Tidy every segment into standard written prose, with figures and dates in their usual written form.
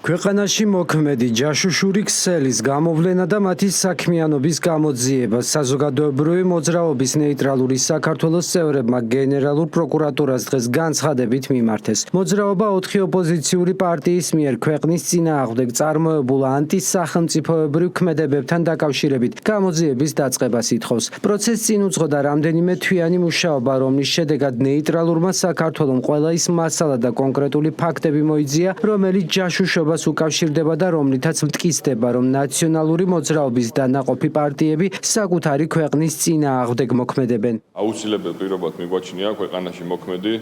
ქვეყანაში მოქმედი ჯაშუშური ქსელის გამოვლენა და მათი საქმიანობის გამოძიება საზოგადოებრივი მოძრაობის ნეიტრალური საქართველოს წევრებმა გენერალურ პროკურატურას დღეს განცხადებით მიმართეს. მოძრაობა 4 ოპოზიციური პარტიის მიერ ქვეყნის წინააღმდეგ წარმოებულ ანტისახელმწიფოებრივ ქმედებებთან დაკავშირებით გამოძიების დაწყებას ითხოვს. პროცესს წინ უძღოდა რამდენიმე თვიანი მუშაობა, რომლის შედეგად ნეიტრალურმა საქართველომ ყველა ის მასალა და კონკრეტული ფაქტები მოიძია, რომელიც ჯაშუშობას უკავშირდება და რომლითაც მტკიცდება, რომ ნაციონალური მოძრაობის დანაყოფი პარტიები საკუთარი ქვეყნის წინააღმდეგ მოქმედებენ. აუცილებელ პირობად მიგვაჩნია ქვეყანაში მოქმედი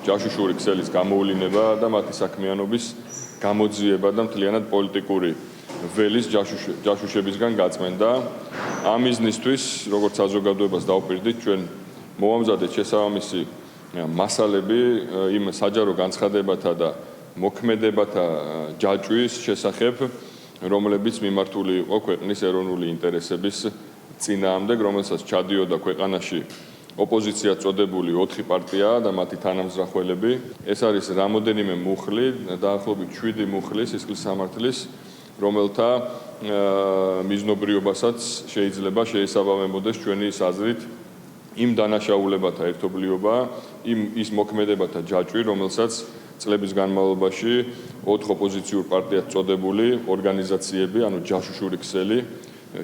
ჯაშუშური ქსელის გამოვლინება და მათი საქმიანობის გამოძიება და მთლიანად პოლიტიკური ველის ჯაშუშებისგან გაწმენდა. ამ მიზნისთვის, როგორც საზოგადოებას დავუპირდით, ჩვენ მოვამზადეთ შესაბამისი მასალები იმ საჯარო განცხადებათა და მოქმედებათა ჯაჭვის შესახებ, რომლებიც მიმართული იყო ქვეყნის ეროვნული ინტერესების წინააღმდეგ, რომელსაც ჩადიოდა ქვეყანაში ოპოზიცია წოდებული 4 პარტია და მათი თანამზრახველები. ეს არის რამოდენიმე მუხლი, დაახლოებით 7 მუხლი სისხლის სამართლის, რომელთა მიზნობრიობასაც შეიძლება შეესაბამებოდეს ჩვენი აზრით იმ დანაშაულებათა ერთობლიობა, ის მოქმედებათა ჯაჭვი, რომელსაც წლების განმავლობაში 4 ოპოზიციურ პარტიად წოდებული ორგანიზაციები, ანუ ჯაშუშური ქსელი,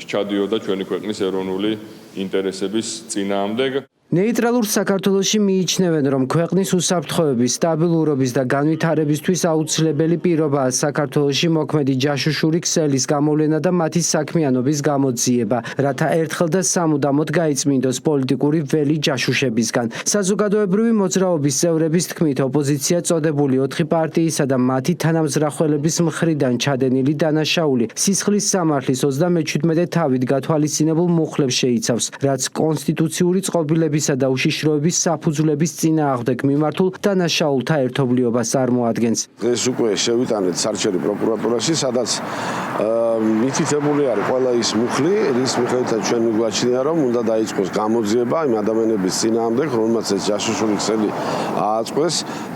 ჩადიოდა ჩვენი ქვეყნის ეროვნული ინტერესების წინააღმდეგ. ნეიტრალურ საქართველოში მიიჩნევენ, რომ ქვეყნის უსაფრთხოების, სტაბილურობის და განვითარებისთვის აუცილებელი პირობაა საქართველოში მოქმედი ჯაშუშური ქსელის გამოვლენა და მათი საქმიანობის გამოძიება, რათა ერთხელ და სამუდამოდ გაიწმინდოს პოლიტიკური ველი ჯაშუშებისგან. საზოგადოებრივი მოძრაობის წევრების თქმით, ოპოზიცია წოდებული 4 პარტიისა და მათი თანამზრახველების მხრიდან ჩადენილი დანაშაული სისხლის სამართლის 37 თავით გათვალისწინებულ მუხლებს შეიცავს, რაც კონსტიტუციური წყობილების და უშიშროების საფუძვლების წინააღმდეგ მიმართულ დანაშაულთა ერთობლიობას წარმოადგენს. ეს უკვე შევიტანეთ საარჩევნო პროკურატურაში, სადაც მითითებული არის ყველა ის მუხლი, რის მიხედვითაც ჩვენ გვაჩნია, რომ უნდა დაიწყოს გამოძიება იმ ადამიანების წინააღმდეგ, რომელმაც ეს ჯაშუშური ქსელი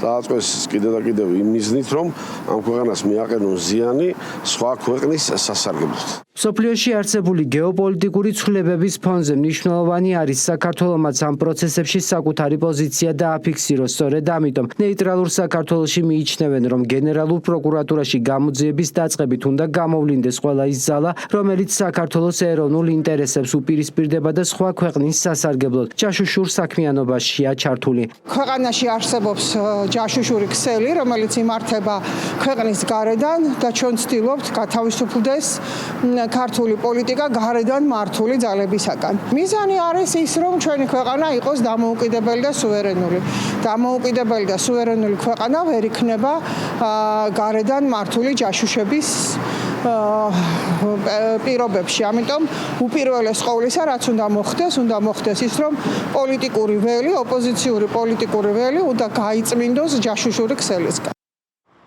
დააწყვეს კიდევ და კიდევ იმ მიზნით, რომ ამ ქვეყანას მიაყენონ ზიანი სხვა ქვეყნის სასარგებლოდ. მსოფლიოში არსებული გეოპოლიტიკური ცვლილებების ფონზე მნიშვნელოვანი არის საქართველომაც ამ პროცესებში საკუთარი პოზიცია დააფიქსიროს. სწორედ ამიტომ ნეიტრალურ საქართველოში მიიჩნევენ, რომ გენერალურ პროკურატურაში გამოძიების დაწყებით უნდა გამოვლინდეს ყველა ის ძალა, რომელიც საქართველოს ეროვნულ ინტერესებს უპირისპირდება და სხვა ქვეყნის სასარგებლოდ ჯაშუშურ საქმიანობაშია ჩართული. ქვეყანაში არსებობს ჯაშუშური ქსელი, რომელიც იმართება ქვეყნის გარედან და ჩვენ ვცდილობთ გათავისუფლდეს ქართული პოლიტიკა გარედან მართული ძალებისაგან. მიზანი არის ის, რომ ჩვენი ქვეყანა იყოს დამოუკიდებელი და სუვერენული. დამოუკიდებელი და სუვერენული ქვეყანა ვერ იქნება გარედან მართული ჯაშუშების პირობებში. ამიტომ უპირველეს ყოვლისა, რაც უნდა მოხდეს ის, რომ პოლიტიკური ველი, ოპოზიციური პოლიტიკური ველი უნდა გაიწმინდოს ჯაშუშური ქსელისგან.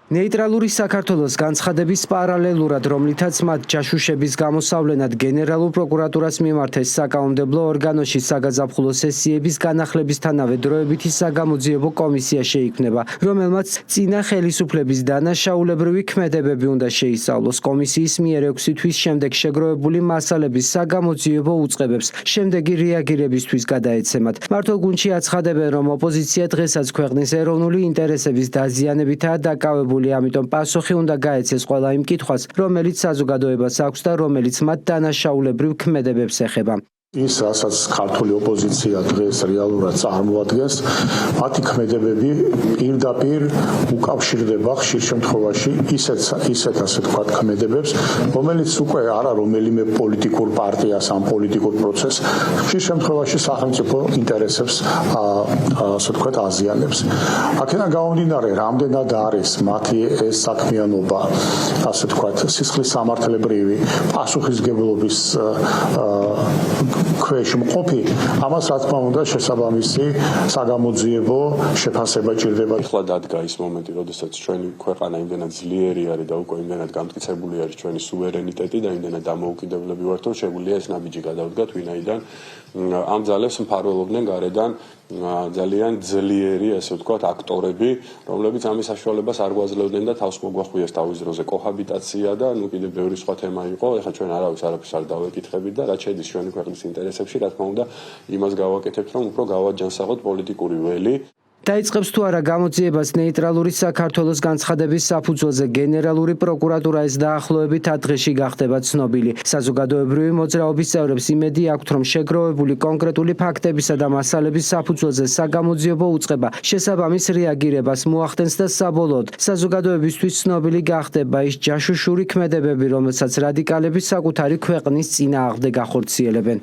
ნეიტრალური საქართველოს განცხადების პარალელურად, რომლითაც მათ ჯაშუშების გამოსავლენად გენერალურ პროკურატურას მიმართეს საკანონმდებლო ორგანოში საგაზაფხულო სესიების განახლებისთანავე დროებითი საგამოძიებო კომისია შეიქმნება, რომელმაც წინა ხელისუფლების დანაშაულებრივი ქმედებები უნდა შეისწავლოს. კომისიის მიერ 6 თვის შემდეგ შეგროვებული მასალების საგამოძიებო უწყებებს შემდეგი რეაგირებისთვის გადაეცემათ. მართლ გუნდში აცხადებენ, რომ ოპოზიცია დღესაც ქვეყნის ეროვნული ინტერესების დაზიანებითაა დაკავებული. ამიტომ პასუხი უნდა გაეცეს ყველა იმ კითხვას, რომელიც საზოგადოებას აქვს და რომელიც მათ დანაშაულებრივ ქმედებებს ეხება. ის, რასაც ქართული ოპოზიცია დღეს რეალურად წარმოადგენს, მათი ქმედებები პირდაპირ უკავშირდება ხშირ შემთხვევაში ისეთ ასე ვთქვათ ქმედებებს, რომელიც უკვე არა რომელიმე პოლიტიკურ პარტიას ან პოლიტიკურ პროცესს, ხშირ შემთხვევაში სახელმწიფო ინტერესებს ასე ვთქვათ აზიანებს. აქედან გამომდინარე, რამდენად არის მათი ეს საქმიანობა, ასე ვთქვათ, სისხლის სამართლებრივი პასუხისმგებლობის ქვეშ მყოფი, ამას რა თქმა უნდა შესაბამისი საგამოძიებო შეფასება ჭირდება. ახლა დადგა ის მომენტი, როდესაც ჩვენი ქვეყანა იმდენად ძლიერი არის და უკვე იმდენად გამტკიცებული არის ჩვენი სუვერენიტეტი და იმდენად დამოუკიდებლები ვართ, რომ შეგვიძლია ეს ნაბიჯი გადავდგათ, ვინაიდან ამ ძალებს მფარველობდნენ გარედან ძალიან ძლიერი, ასე ვთქვათ, აქტორები, რომლებიც ამის საშუალებას არ გვაძლევდნენ და თავს მოგვახვიეს თავის დროზე კოჰაბიტაცია და ნუ კიდევ ბევრი სხვა თემა იყო. ეხლა ჩვენ არაფერს არ დავეკითხებით და რაც შედის ჩვენი ქვეყნის ინტერესებში, რა თქმა უნდა, იმას გავაკეთებთ, რომ უფრო გავაჯანსაღოთ პოლიტიკური ველი. დაიწყებს თუ არა გამოძიებას ნეიტრალური საქართველოს განცხადების საფუძველზე გენერალური პროკურატურა ეს დაახლოებით 10 დღეში გახდება ცნობილი. საზოგადოებრივი მოძრაობის წევრებს იმედი აქვთ, რომ შეგროვებული კონკრეტული ფაქტებისა და მასალების საფუძველზე საგამოძიებო უწყება შესაბამის რეაგირებას მოახდენს და საბოლოოდ საზოგადოებისთვის ცნობილი გახდება ის ჯაშუშური ქმედებები, რომელსაც რადიკალები საკუთარი ქვეყნის წინააღმდეგ ახორციელებენ.